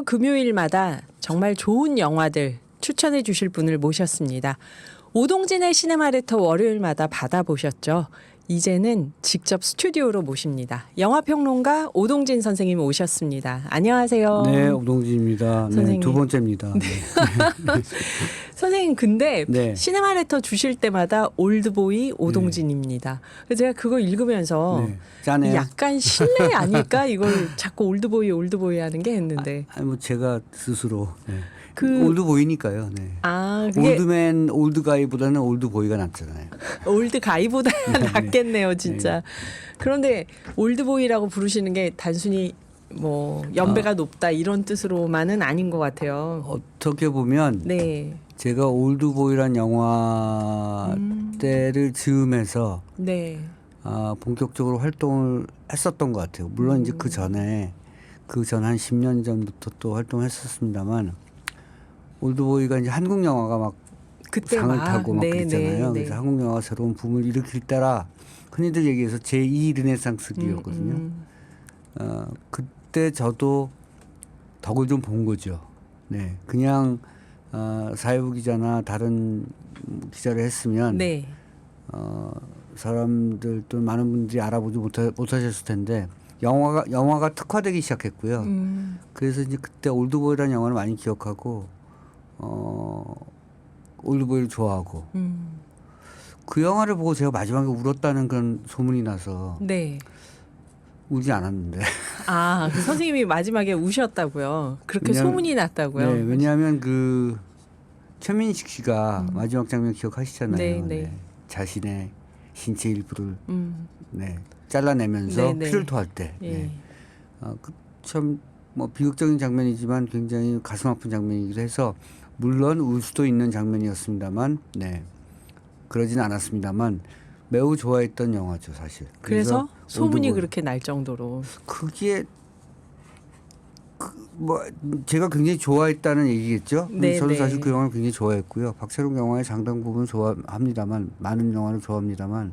주 금요일마다 정말 좋은 영화들 추천해 주실 분을 모셨습니다. 오동진의 시네마레터 월요일마다 받아보셨죠? 이제는 직접 스튜디오로 모십니다. 영화평론가 오동진 선생님 오셨습니다. 안녕하세요. 네, 오동진입니다. 선생님. 네, 두 번째입니다. 네. 선생님 근데 네. 시네마레터 주실 때마다 올드보이 오동진입니다. 그래서 제가 그거 읽으면서 네. 짠해요. 약간 실례 아닐까? 이걸 자꾸 올드보이 하는 게 했는데. 뭐 제가 스스로 네. 그- 올드보이니까요. 네. 그게 올드맨, 올드가이보다는 올드보이가 낫잖아요. 올드 가이보다 낫겠네요, 진짜. 네. 그런데 올드보이라고 부르시는 게 단순히 뭐 연배가 높다 이런 뜻으로만은 아닌 것 같아요. 어떻게 보면 네, 제가 올드보이란 영화 때를 즈음해서 네, 본격적으로 활동을 했었던 것 같아요. 물론 이제 그 전에 그 전 한 10년 전부터 또 활동했었습니다만 올드보이가 이제 한국 영화가 막 그때 상을 막, 타고 막 네, 그랬잖아요. 네, 그래서 네. 한국 영화가 새로운 붐을 일으킬 때라 흔히들 얘기해서 제2 르네상스기였거든요. 그때 저도 덕을 좀 본 거죠. 네, 그냥 사회부 기자나 다른 기자를 했으면 네, 사람들 또 많은 분들이 알아보지 못하셨을 텐데 영화가 특화되기 시작했고요. 그래서 이제 그때 올드보이라는 영화를 많이 기억하고 올드보이를 좋아하고 그 영화를 보고 제가 마지막에 울었다는 그런 소문이 나서 네. 울지 않았는데. 그 선생님이 마지막에 우셨다고요. 그렇게 왜냐하면- 소문이 났다고요. 네, 왜냐하면 그 최민식 씨가 마지막 장면 기억하시잖아요. 네, 네. 자신의 신체 일부를 음, 잘라내면서 네, 네. 피를 토할 때. 예. 네. 참 뭐 비극적인 장면이지만 굉장히 가슴 아픈 장면이기도 해서 물론 울 수도 있는 장면이었습니다만, 네, 그러진 않았습니다만 매우 좋아했던 영화죠, 사실. 그래서 소문이 올드보이. 그렇게 날 정도로. 그게 뭐 제가 굉장히 좋아했다는 얘기겠죠. 네, 저는 네. 사실 그 영화를 굉장히 좋아했고요. 박찬욱 영화의 상당 부분 좋아합니다만 많은 영화를 좋아합니다만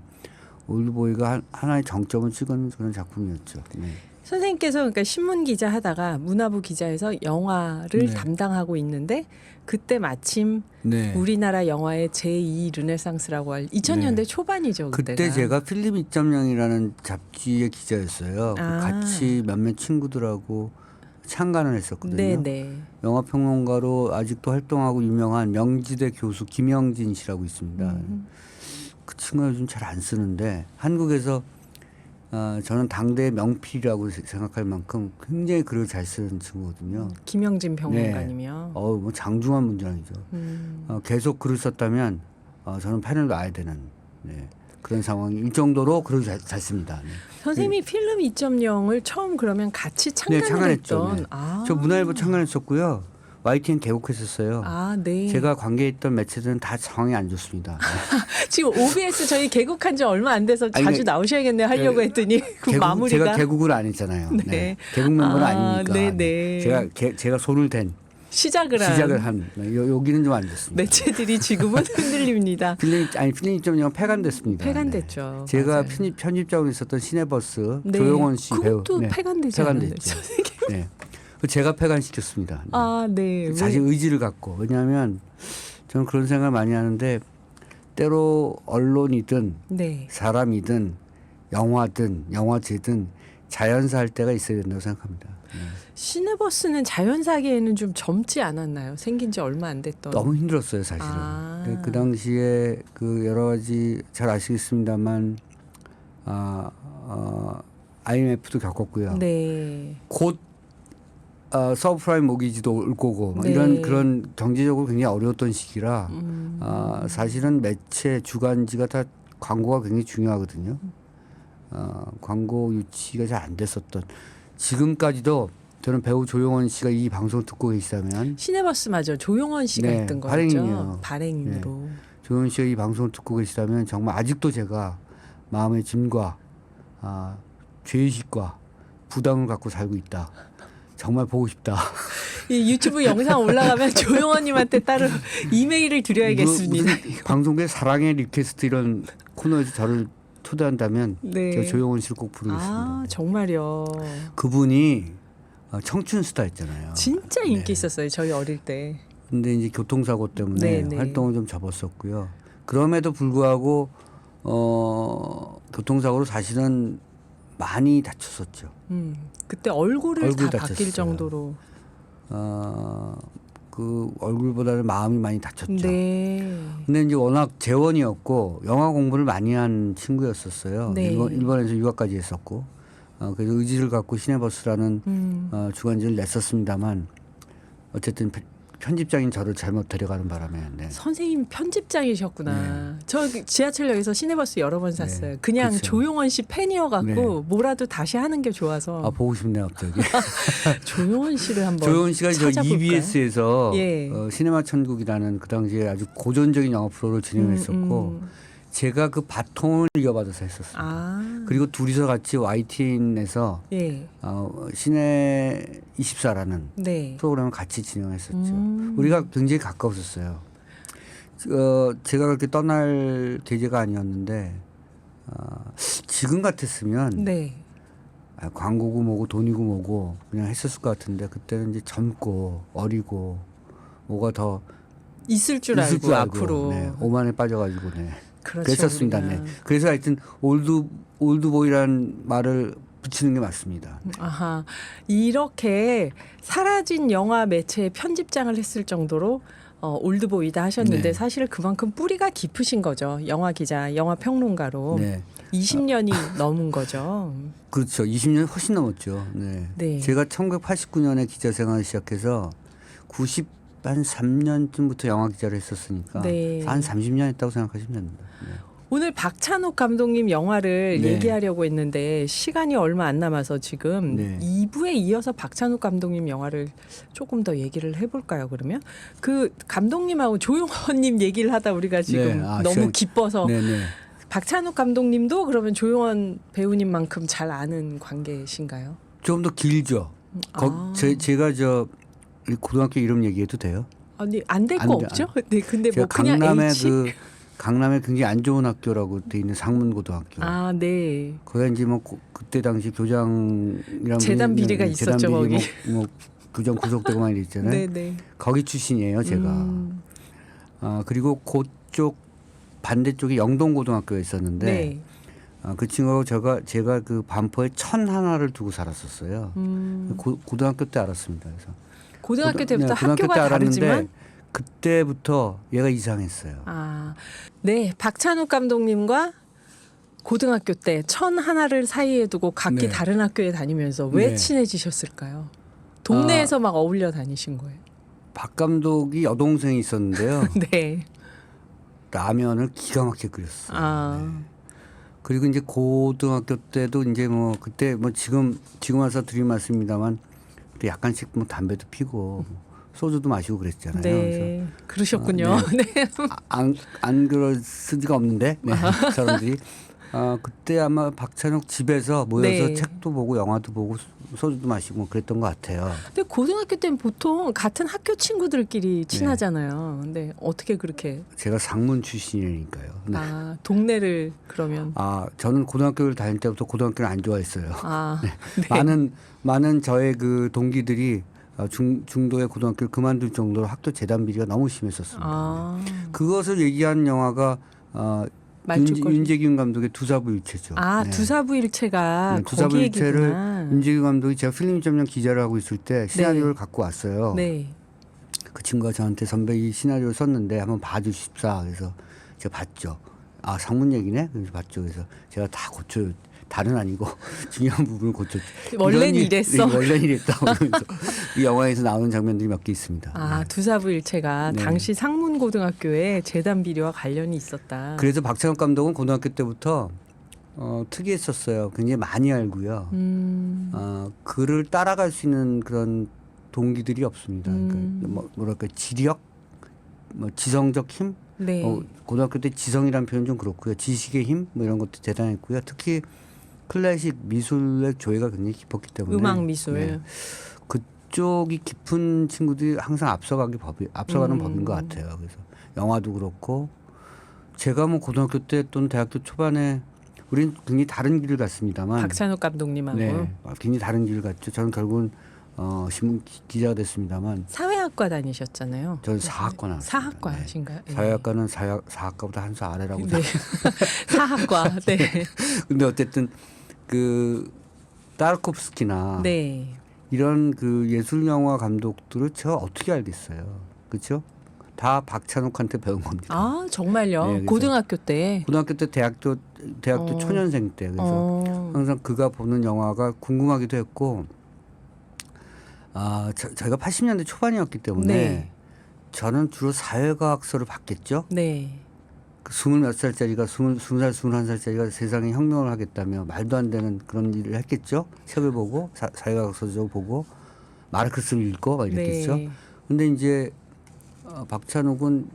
올드보이가 하나의 정점을 찍은 그런 작품이었죠. 네. 선생님께서 그러니까 신문 기자 하다가 문화부 기자에서 영화를 네. 담당하고 있는데 그때 마침 네. 우리나라 영화의 제2 르네상스라고 할 2000년대 네. 초반이죠. 그때 그때가. 제가 필립 2.0이라는 잡지의 기자였어요. 같이 몇몇 친구들하고 창간을 했었거든요. 네네. 영화 평론가로 아직도 활동하고 유명한 명지대 교수 김영진 씨라고 있습니다. 그 친구가 요즘 잘 안 쓰는데 한국에서 저는 당대의 명필이라고 생각할 만큼 굉장히 글을 잘 쓰는 친구거든요. 김영진 평론가님이요. 뭐 장중한 문장이죠. 계속 글을 썼다면 저는 펜을 놔야 되는 그런 상황일 정도로 글을 잘 씁니다. 네. 선생님이 필름 2.0을 처음 그러면 같이 창간을 창간했죠. 했던. 네. 저 문화일보 창간했었고요. YTN 개국했었어요. 네. 제가 관계했던 매체들은 다 상황이 안 좋습니다. 지금 OBS 저희 개국한 지 얼마 안 돼서 아니, 자주 나오셔야겠네요. 하려고 했더니 그 마무리가. 제가 개국을 안 했잖아요. 네. 네. 개국 멤버는 아니니까. 네네. 제가 손을 댄 시작을 한 여기는 좀 안 됐습니다. 매체들이 지금은 흔들립니다. 필름 2.0 폐간됐습니다. 폐간됐죠. 네. 제가 맞아요. 편집장으로 있었던 시내버스 네. 조용원 씨 배우. 그것도 폐간되지 않았나요? 폐간됐죠. 네. 제가 폐간시켰습니다. 네. 자신 의지를 갖고. 왜냐하면 저는 그런 생각을 많이 하는데 때로 언론이든 네. 사람이든 영화든 영화제든 자연사 할 때가 있어야 된다고 생각합니다. 시내버스는 자연사기에는 좀 젊지 않았나요? 생긴 지 얼마 안 됐던. 너무 힘들었어요, 사실은. 그 당시에 그 여러 가지 잘 아시겠습니다만 IMF도 겪었고요. 네. 곧 서브프라임 모기지도 올 거고 네. 이런 그런 경제적으로 굉장히 어려웠던 시기라 사실은 매체 주간지가 다 광고가 굉장히 중요하거든요. 광고 유치가 잘 안 됐었던 지금까지도 저는 배우 조용원 씨가 이 방송을 듣고 계시다면 시내버스 맞아. 조용원 씨가 네, 했던 거죠. 발행인이에요. 발행인으로. 조용원 씨가 이 방송을 듣고 계시다면 정말 아직도 제가 마음의 짐과 죄의식과 부담을 갖고 살고 있다. 정말 보고 싶다. 이 유튜브 영상 올라가면 조용원님한테 따로 이메일을 드려야겠습니다. 무슨 방송국의 사랑의 리퀘스트 이런 코너에서 저를 초대한다면 네. 제가 조용원 씨를 꼭 부르겠습니다. 정말요. 그분이 청춘 스타였잖아요. 진짜 인기 네. 있었어요. 저희 어릴 때. 근데 이제 교통사고 때문에 네, 네. 활동을 좀 접었었고요. 그럼에도 불구하고 교통사고로 사실은 많이 다쳤었죠. 그때 얼굴을 얼굴 다 바뀔 다쳤어요. 정도로. 그 얼굴보다는 마음이 많이 다쳤죠. 네. 근데 이제 워낙 재원이었고 영화 공부를 많이 한 친구였었어요. 네. 일본에서 유학까지 했었고 그래서 의지를 갖고 시내버스라는 주간지를 냈었습니다만 어쨌든 편집장인 저를 잘못 데려가는 바람에 네. 선생님 편집장이셨구나. 저 지하철역에서 시내버스 여러 번 샀어요. 그냥 그쵸. 조용원 씨 팬이어갖고 네. 뭐라도 다시 하는 게 좋아서 보고 싶네요 갑자기. 조용원 씨를 한번 조용원 씨가 저 찾아볼까요? EBS에서 예. 시네마 천국이라는 그 당시에 아주 고전적인 영화 프로를 진행했었고 제가 그 바통을 이어받아서 했었어요. 아. 그리고 둘이서 같이 YTN에서 예. 시내 24라는 네. 프로그램을 같이 진행했었죠. 우리가 굉장히 가까웠었어요. 제가 그렇게 떠날 계제가 아니었는데 지금 같았으면 네. 광고고 뭐고 돈이고 뭐고 그냥 했었을 것 같은데 그때는 이제 젊고 어리고 뭐가 더 있을 줄 있을 알고 줄 알고 앞으로. 네, 오만에 빠져가지고 네. 그렇죠, 그랬었습니다. 우리가. 네. 그래서 하여튼 올드보이라는 말을 붙이는 게 맞습니다. 아하. 이렇게 사라진 영화 매체의 편집장을 했을 정도로 올드보이다 하셨는데 네. 사실 그만큼 뿌리가 깊으신 거죠. 영화 기자, 영화 평론가로. 네. 20년이 넘은 거죠. 그렇죠. 20년 훨씬 넘었죠. 네. 네. 제가 1989년에 기자 생활을 시작해서 93년쯤부터 영화 기자를 했었으니까 네. 한 30년 했다고 생각하시면 됩니다. 네. 오늘 박찬욱 감독님 영화를 네. 얘기하려고 했는데 시간이 얼마 안 남아서 지금 네. 2부에 이어서 박찬욱 감독님 영화를 조금 더 얘기를 해볼까요? 그러면 그 감독님하고 조용원님 얘기를 하다 우리가 지금 네. 너무 기뻐서 네네. 박찬욱 감독님도 그러면 조용원 배우님만큼 잘 아는 관계신가요? 좀 더 길죠. 제가 고등학교 이름 얘기해도 돼요? 아니 안 될 안 거 돼, 없죠? 네, 근데 제가 뭐 그냥 강남에 H? 강남에 굉장히 안 좋은 학교라고 돼 있는 상문고등학교. 아, 네. 거기 이제 뭐 그때 당시 교장이랑 재단 비리가 있었죠, 거기. 뭐 교장 구속되고 많이 됐잖아요. 네, 네. 거기 출신이에요, 제가. 그리고 그쪽 반대쪽에 영동고등학교에 있었는데 네. 그 친구하고 제가 그 반포에 천 하나를 두고 살았었어요. 고등학교 때 알았습니다. 그래서 고등학교 때부터 고등학교 학교가 때 알았는데 다르지만 그때부터 얘가 이상했어요. 네, 박찬욱 감독님과 고등학교 때 천 하나를 사이에 두고 각기 네. 다른 학교에 다니면서 왜 네. 친해지셨을까요? 동네에서 막 어울려 다니신 거예요. 박 감독이 여동생이 있었는데요. 네. 라면을 기가 막히게 끓였어요. 네. 아, 그리고 이제 고등학교 때도 이제 뭐 그때 뭐 지금 와서 드린 말씀입니다만 그때 약간씩 뭐 담배도 피고 소주도 마시고 그랬잖아요. 네. 그러셨군요. 네. 안 그럴 리가 없는데 네, 사람들이 그때 아마 박찬욱 집에서 모여서 네. 책도 보고 영화도 보고 소주도 마시고 뭐 그랬던 것 같아요. 근데 고등학교 때는 보통 같은 학교 친구들끼리 친하잖아요. 근데 어떻게 그렇게 제가 상문 출신이니까요. 네. 동네를 그러면 저는 고등학교를 다닐 때부터 고등학교를 안 좋아했어요. 네. 많은 저의 그 동기들이 중도의 고등학교를 그만둘 정도로 학교 재단 비리가 너무 심했었습니다. 그것을 얘기한 영화가 윤재균 감독의 두사부일체죠. 네. 두사부일체가 네, 거기 두사부일체를 얘기구나. 윤재균 감독이 제가 필름.영 기자를 하고 있을 때 시나리오를 갖고 왔어요. 네. 그 친구가 저한테 선배 이 시나리오를 썼는데 한번 봐주십사. 그래서 제가 봤죠. 상문 얘기네. 그래서 봤죠. 그래서 제가 다 고쳐요. 다는 아니고 중요한 부분을 고쳤죠. 원래는 이랬어. 원래는 이랬다. 그러면서 이 영화에서 나오는 장면들이 몇 개 있습니다. 네. 두사부일체가 네. 당시 상문고등학교에 재단 비리와 관련이 있었다. 그래서 박찬욱 감독은 고등학교 때부터 특이했었어요. 굉장히 많이 알고요. 그를 따라갈 수 있는 그런 동기들이 없습니다. 그러니까 뭐랄까 지력, 뭐 지성적 힘. 네. 고등학교 때 지성이라는 표현 좀 그렇고요. 지식의 힘 뭐 이런 것도 대단했고요. 특히 클래식 미술의 조예가 굉장히 깊었기 때문에 음악 미술. 네. 그쪽이 깊은 친구들이 항상 앞서가는 법인 것 같아요. 그래서 영화도 그렇고 제가 뭐 고등학교 때 또는 대학교 초반에 우리는 굉장히 다른 길을 갔습니다만 박찬욱 감독님하고. 네, 굉장히 다른 길을 갔죠. 저는 결국은 신문 기자가 됐습니다만 사회학과 다니셨잖아요. 저는 사학과 나왔어요. 사학과신가요? 네. 사회학과는 사학과보다 한 수 아래라고. 네. 사학과. 네. 근데 어쨌든 그 타르코프스키나 네. 이런 그 예술 영화 감독들을 제가 어떻게 알겠어요. 그렇죠? 다 박찬욱한테 배운 겁니다. 아 정말요? 네, 그래서 고등학교 때. 고등학교 때 대학교 초년생 때 그래서 항상 그가 보는 영화가 궁금하기도 했고 저희가 80년대 초반이었기 때문에 네. 저는 주로 사회과학서를 봤겠죠. 네. 그 20몇 살짜리가 20살 21살짜리가 세상에 혁명을 하겠다며 말도 안 되는 그런 일을 했겠죠. 책을 보고 사회과학서도 보고 마르크스를 읽고 막 이랬겠죠. 네. 근데 이제 박찬욱은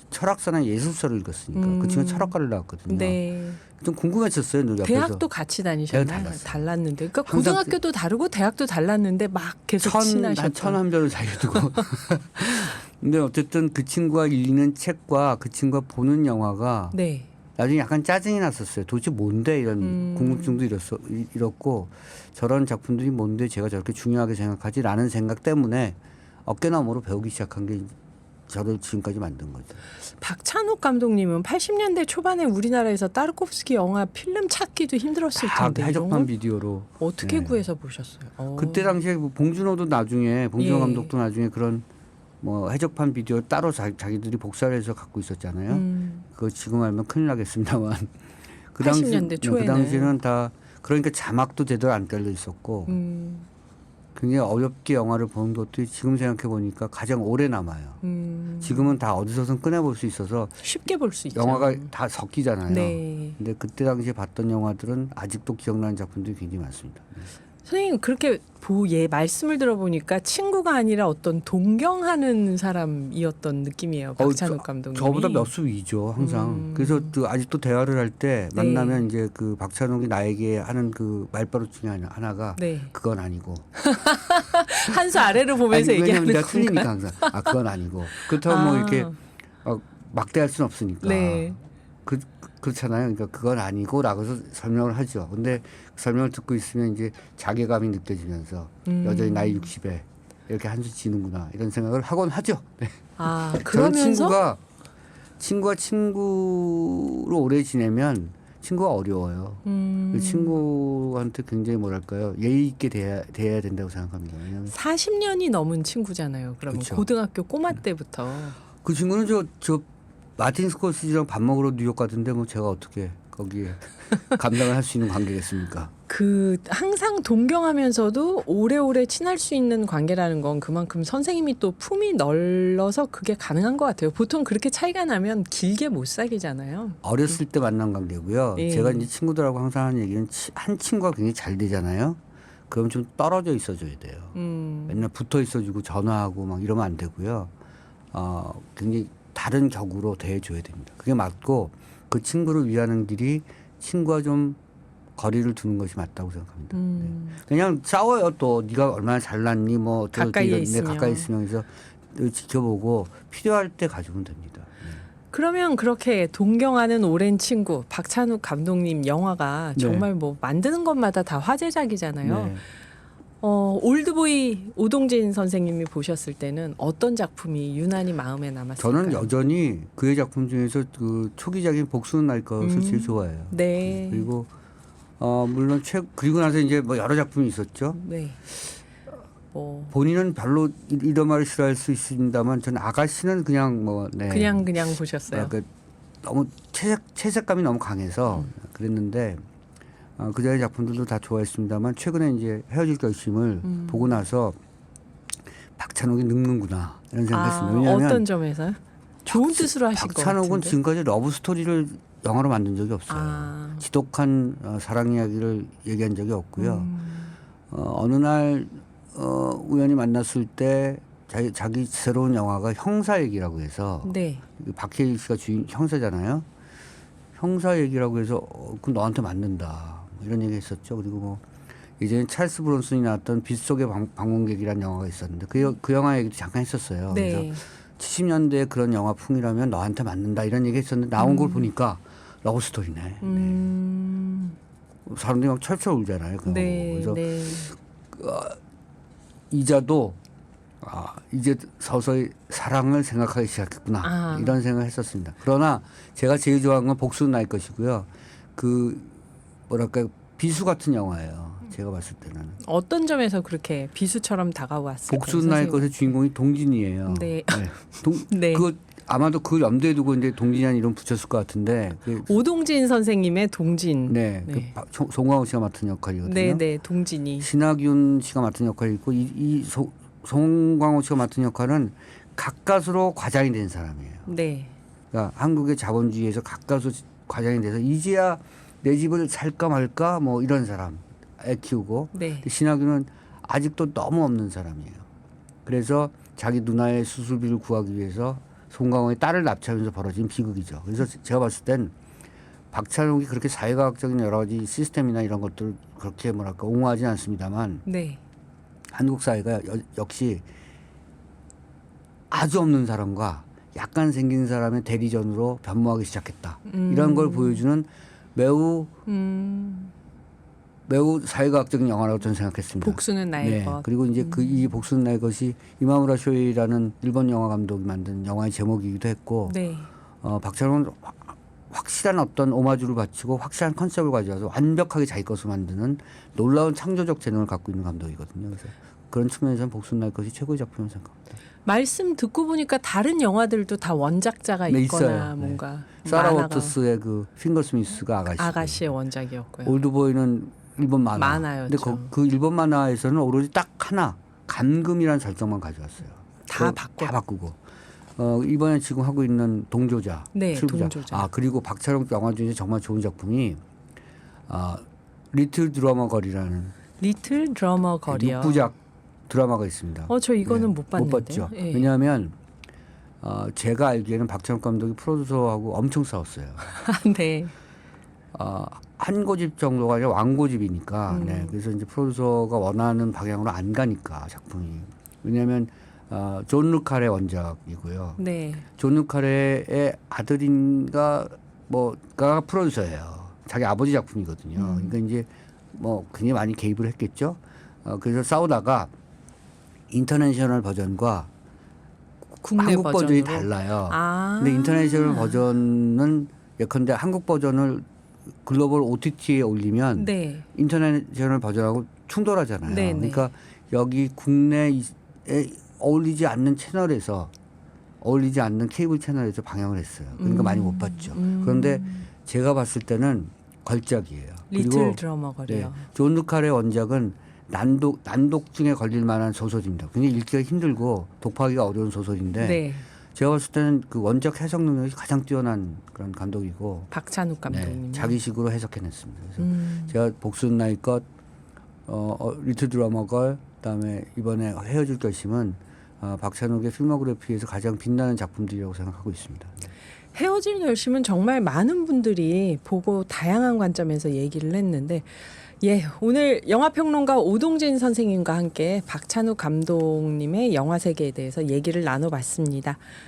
철학사나 예술서를 읽었으니까 그 친구는 철학과를 나왔거든요. 네. 좀 궁금했었어요. 눈 옆에서. 대학도 같이 다니셨나요? 달랐어요. 달랐는데. 그러니까 항상 고등학교도 다르고 대학도 달랐는데 막 계속 친하셨던. 천한별을 자기두고. 근데 어쨌든 그 친구가 읽는 책과 그 친구가 보는 영화가 네. 나중에 약간 짜증이 났었어요. 도대체 뭔데 이런 궁금증도 잃었고 저런 작품들이 뭔데 제가 저렇게 중요하게 생각하지라는 생각 때문에 어깨너머로 배우기 시작한 게 저를 지금까지 만든 거죠. 박찬욱 감독님은 80년대 초반에 우리나라에서 타르코프스키 영화 필름 찾기도 힘들었을 다 텐데 이런 해적판 거 비디오로. 어떻게 네. 구해서 보셨어요? 그때 당시에 봉준호 예. 감독도 나중에 그런 뭐 해적판 비디오 따로 자기들이 복사를 해서 갖고 있었잖아요. 그거 지금 알면 큰일 나겠습니다만 그 80년대 초에는. 그 당시에는 다 그러니까 자막도 제대로 안 깔려 있었고 굉장히 어렵게 영화를 보는 것도 지금 생각해 보니까 가장 오래 남아요. 지금은 다 어디서든 꺼내볼 수 있어서 쉽게 볼 수 있죠. 영화가 다 섞이잖아요. 네. 근데 그때 당시에 봤던 영화들은 아직도 기억나는 작품들이 굉장히 많습니다. 선생님 그렇게 말씀을 들어보니까 친구가 아니라 어떤 동경하는 사람이었던 느낌이에요. 박찬욱 감독님이. 저보다 몇 수 위죠 항상. 그래서 그 아직도 대화를 할 때 네. 만나면 이제 그 박찬욱이 나에게 하는 그 말버릇 중에 하나가 네. 그건 아니고. 한 수 아래로 보면서 아니, 왜냐면 얘기하는 내가 틀리니까 건가요? 항상 그건 아니고. 그렇다고 뭐 이렇게 막대할 수는 없으니까. 네. 그렇잖아요. 그러니까 그건 아니고라고 해서 설명을 하죠. 근데 그 설명을 듣고 있으면 이제 자괴감이 느껴지면서 여전히 나이 60에 이렇게 한 수 지는구나 이런 생각을 하곤 하죠. 네. 아 저는 그러면서 친구가 친구로 오래 지내면 친구가 어려워요. 그 친구한테 굉장히 뭐랄까요 예의 있게 대해야 된다고 생각합니다. 왜냐하면 40년이 넘은 친구잖아요. 그러면 그렇죠. 고등학교 꼬마 때부터. 그 친구는 저 마틴 스코세지랑 밥 먹으러 뉴욕 가던데 뭐 제가 어떻게 거기에 감당을 할 수 있는 관계겠습니까? 그 항상 동경하면서도 오래오래 친할 수 있는 관계라는 건 그만큼 선생님이 또 품이 넓어서 그게 가능한 것 같아요. 보통 그렇게 차이가 나면 길게 못 사귀잖아요. 어렸을 때 만난 관계고요. 예. 제가 이제 친구들하고 항상 하는 얘기는 한 친구가 굉장히 잘 되잖아요. 그럼 좀 떨어져 있어줘야 돼요. 맨날 붙어 있어주고 전화하고 막 이러면 안 되고요. 굉장히 다른 격으로 대해줘야 됩니다. 그게 맞고 그 친구를 위하는 길이 친구와 좀 거리를 두는 것이 맞다고 생각합니다. 네. 그냥 싸워요. 또 네가 얼마나 잘났니 뭐 가까이에 있으면. 가까이 있으면 그래서 지켜보고 필요할 때 가지면 됩니다. 네. 그러면 그렇게 동경하는 오랜 친구 박찬욱 감독님 영화가 네. 정말 뭐 만드는 것마다 다 화제작이잖아요. 네. 올드보이 오동진 선생님이 보셨을 때는 어떤 작품이 유난히 마음에 남았을까요? 저는 여전히 그의 작품 중에서 그 초기작인 복수는 날 것을 제일 좋아해요. 네. 그리고 물론 그리고 나서 이제 뭐 여러 작품이 있었죠. 네. 본인은 별로 이런 말을 싫어할 수 있습니다만 저는 아가씨는 그냥 뭐 네. 그냥 보셨어요. 너무 채색감이 너무 강해서 그랬는데 그 전의 작품들도 다 좋아했습니다만 최근에 이제 헤어질 결심을 보고 나서 박찬욱이 늙는구나 이런 생각했습니다. 왜냐하면 어떤 점에서요? 좋은 뜻으로 하신 것 같은데. 박찬욱은 지금까지 러브 스토리를 영화로 만든 적이 없어요. 지독한 사랑 이야기를 얘기한 적이 없고요. 어느 날 우연히 만났을 때 자기 새로운 영화가 형사 얘기라고 해서 네. 박해일 씨가 주인 형사잖아요. 형사 얘기라고 해서 그건 너한테 맞는다 뭐 이런 얘기 했었죠. 그리고 뭐 이제는 찰스 브론슨이 나왔던 빛 속의 방문객이라는 영화가 있었는데 그 영화 얘기도 잠깐 했었어요. 네. 그래서 70년대 그런 영화풍이라면 너한테 맞는다 이런 얘기 했었는데 나온 걸 보니까 러브 스토리네. 사람들이 막 철철 울잖아요. 네. 그래서 네. 이자도 이제 서서히 사랑을 생각하기 시작했구나 이런 생각을 했었습니다. 그러나 제가 제일 좋아하는 건 복수는 나의 것이고요. 그 뭐랄까 비수 같은 영화예요. 제가 봤을 때는 어떤 점에서 그렇게 비수처럼 다가왔을까요? 복수는 나의 선생님? 것의 주인공이 동진이에요. 네. 네. 그 아마도 그 염두에 두고 이제 동진이라는 이름 붙였을 것 같은데 오동진 선생님의 동진. 네, 네. 송강호 씨가 맡은 역할이거든요. 네, 동진이. 신하균 씨가 맡은 역할이 있고 송강호 씨가 맡은 역할은 가까스로 과장이 된 사람이에요. 네. 그러니까 한국의 자본주의에서 가까스로 과장이 돼서 이제야 내 집을 살까 말까 뭐 이런 사람 애 키우고 네. 신하균은 아직도 너무 없는 사람이에요. 그래서 자기 누나의 수술비를 구하기 위해서 송강호의 딸을 납치하면서 벌어진 비극이죠. 그래서 제가 봤을 땐 박찬욱이 그렇게 사회과학적인 여러 가지 시스템이나 이런 것들 그렇게 뭐랄까 옹호하지는 않습니다만 네. 한국 사회가 역시 아주 없는 사람과 약간 생긴 사람의 대리전으로 변모하기 시작했다. 이런 걸 보여주는 매우 사회과학적인 영화라고 저는 생각했습니다. 복수는 나의 네. 것. 그리고 이제 이 복수는 나의 것이 이마무라 쇼이라는 일본 영화 감독이 만든 영화의 제목이기도 했고 네. 박찬욱은 확실한 어떤 오마주를 바치고 확실한 컨셉을 가져와서 완벽하게 자기 것을 만드는 놀라운 창조적 재능을 갖고 있는 감독이거든요. 그래서 그런 측면에서는 복수는 나의 것이 최고의 작품이라고 생각합니다. 말씀 듣고 보니까 다른 영화들도 다 원작자가 네, 있거나 있어요. 뭔가 사라 만화가- 워터스의 그 핑거 스미스가 아가씨의 원작이었고요. 올드보이는 일본 만화. 만화였죠. 근데 그 일본 만화에서는 오로지 딱 하나 감금이라는 설정만 가져왔어요. 다 다 바꾸고. 이번에 지금 하고 있는 동조자, 네, 칠부자. 동조자. 그리고 박찬욱 영화 중에 정말 좋은 작품이 리틀 드러머 걸이라는 리틀 드러머 거리요. 6부작 드라마가 있습니다. 저 이거는 못 봤는데. 못 봤죠. 예. 왜냐하면 제가 알기에는 박찬욱 감독이 프로듀서하고 엄청 싸웠어요. 네. 한 고집 정도가 아니라 왕고집이니까. 네. 그래서 이제 프로듀서가 원하는 방향으로 안 가니까 작품이. 왜냐하면 존 루칼의 원작이고요. 네. 존 루칼의 아들인가 뭐가 프로듀서예요. 자기 아버지 작품이거든요. 그러니까 이제 뭐 굉장히 많이 개입을 했겠죠. 그래서 싸우다가 인터내셔널 버전과 국내 한국 버전이 버전으로? 달라요. 아. 근데 인터내셔널 버전은 예컨대 한국 버전을 글로벌 OTT에 올리면 네. 인터내셔널 버전하고 충돌하잖아요. 네네. 그러니까 여기 국내에 어울리지 않는 채널에서 어울리지 않는 케이블 채널에서 방영을 했어요. 그러니까 많이 못 봤죠. 그런데 제가 봤을 때는 걸작이에요. 리틀 드러머 거리요. 존 루칼의 원작은 난독증에 걸릴 만한 소설입니다. 굉장히 읽기가 힘들고 독파하기가 어려운 소설인데 네. 제가 봤을 때는 그 원작 해석 능력이 가장 뛰어난 그런 감독이고 박찬욱 감독님. 자기식으로 해석해냈습니다. 그래서 제가 복수는 나의 것, 리틀 드러머 걸, 그다음에 이번에 헤어질 결심은 박찬욱의 필모그래피에서 가장 빛나는 작품들이라고 생각하고 있습니다. 헤어질 결심은 정말 많은 분들이 보고 다양한 관점에서 얘기를 했는데 오늘 영화평론가 오동진 선생님과 함께 박찬욱 감독님의 영화 세계에 대해서 얘기를 나눠봤습니다.